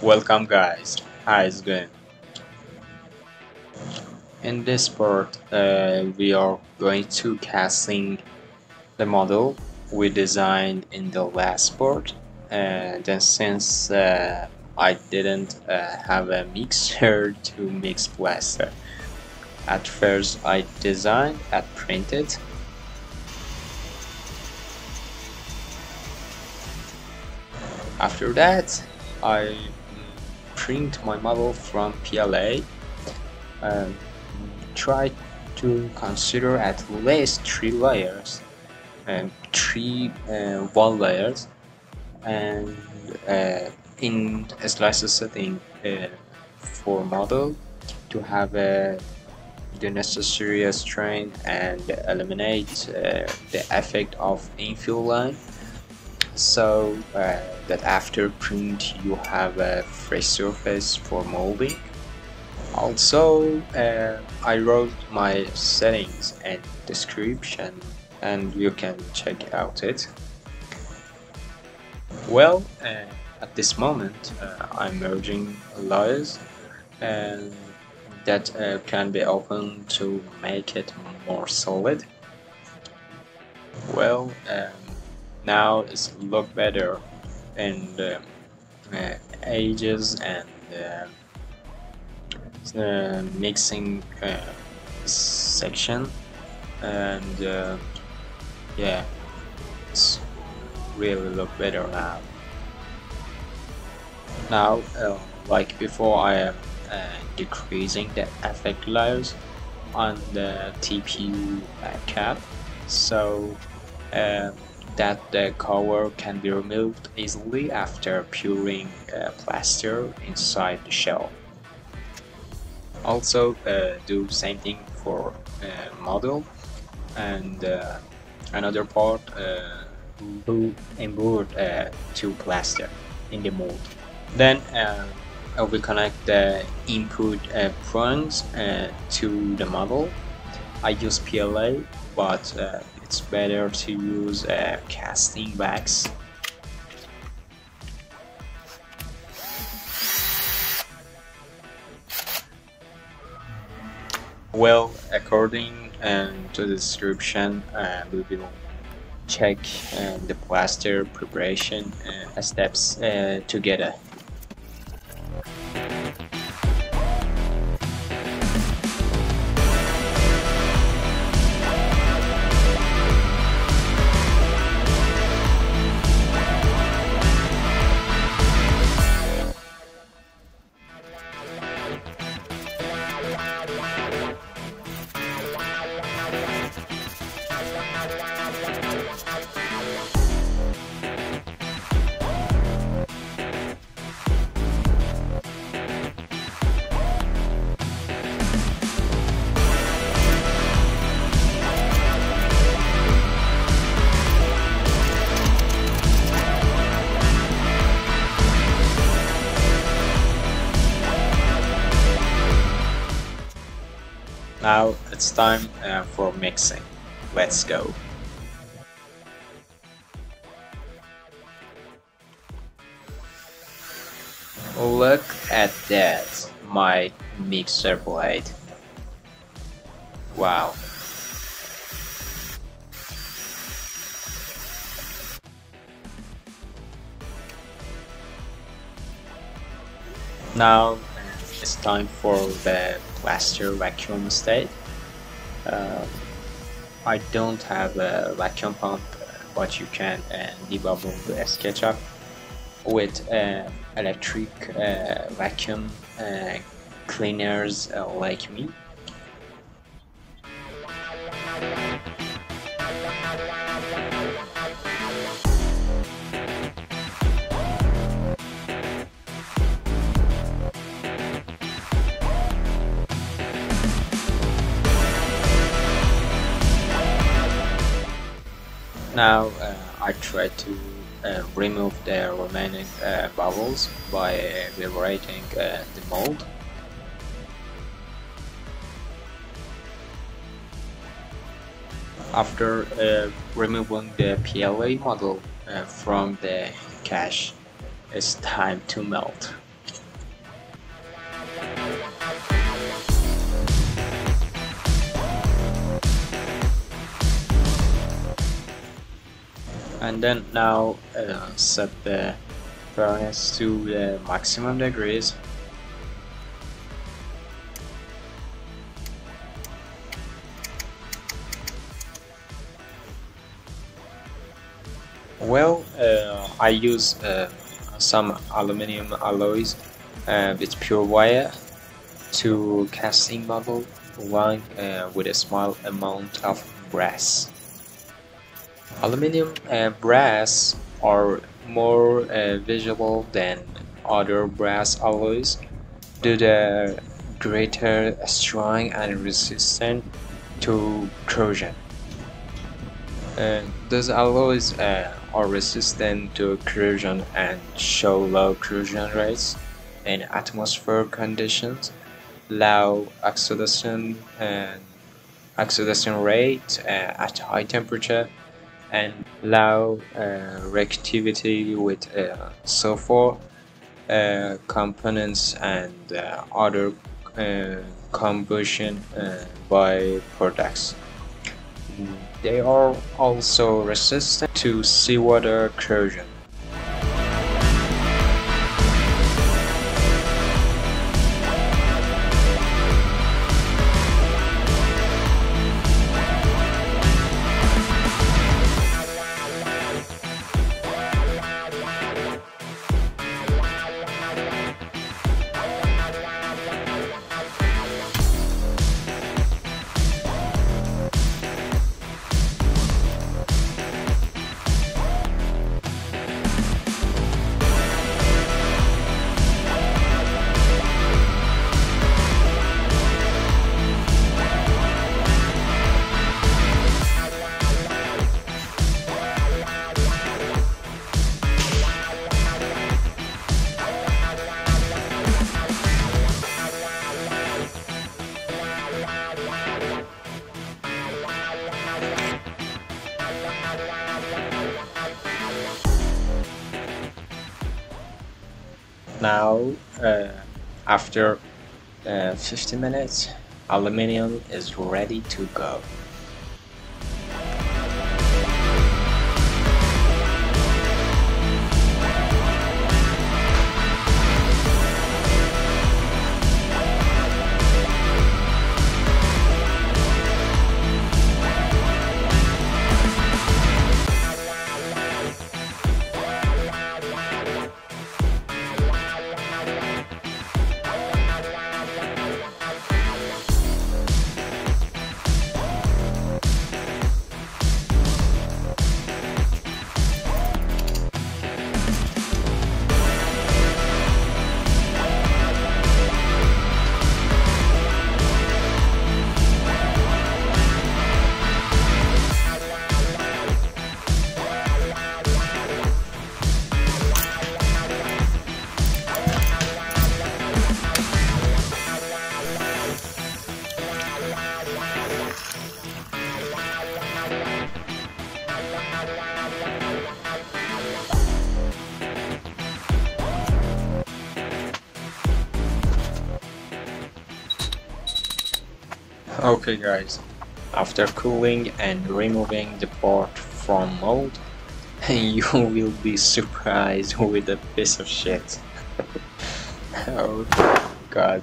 Welcome guys, how is it going? In this part we are going to casting the model we designed in the last part, and then since I didn't have a mixer to mix plaster, at first I designed and printed. After that I print my model from PLA and try to consider at least 3 layers and 3 wall layers, and in a Celsus setting for model to have the necessary strength and eliminate the effect of infill line, so that after print you have a fresh surface for molding. Also I wrote my settings and description and you can check out it. Well, at this moment I'm merging layers and that can be opened to make it more solid. Well, now it's look better in the edges and mixing section, and yeah, it's really look better now. Now like before, I am decreasing the effect layers on the TPU cap, so that the cover can be removed easily after pouring plaster inside the shell. Also do same thing for model, and another part who embed to plaster in the mold. Then we connect the input prongs to the model. I use PLA, but it's better to use casting wax. Well, according to the description, we will check the plaster preparation steps together. Now it's time for mixing. Let's go. Look at that, my mixer blade. Wow. Now it's time for the plaster vacuum state. I don't have a vacuum pump, but you can debubble the SketchUp with electric vacuum cleaners like me. Now I try to remove the remaining bubbles by vibrating the mold. After removing the PLA model from the cache, it's time to melt. And then now set the furnace to the maximum degrees. Well, I use some aluminum alloys with pure wire to casting model one with a small amount of brass. Aluminum and brass are more visible than other brass alloys due to their greater strength and resistance to corrosion. Those alloys are resistant to corrosion and show low corrosion rates in atmospheric conditions, low oxidation rate at high temperature, and low reactivity with sulfur components and other combustion byproducts. They are also resistant to seawater corrosion. Now, after 50 minutes, aluminum is ready to go. Okay guys, after cooling and removing the part from mold, you will be surprised with a piece of shit. Oh god.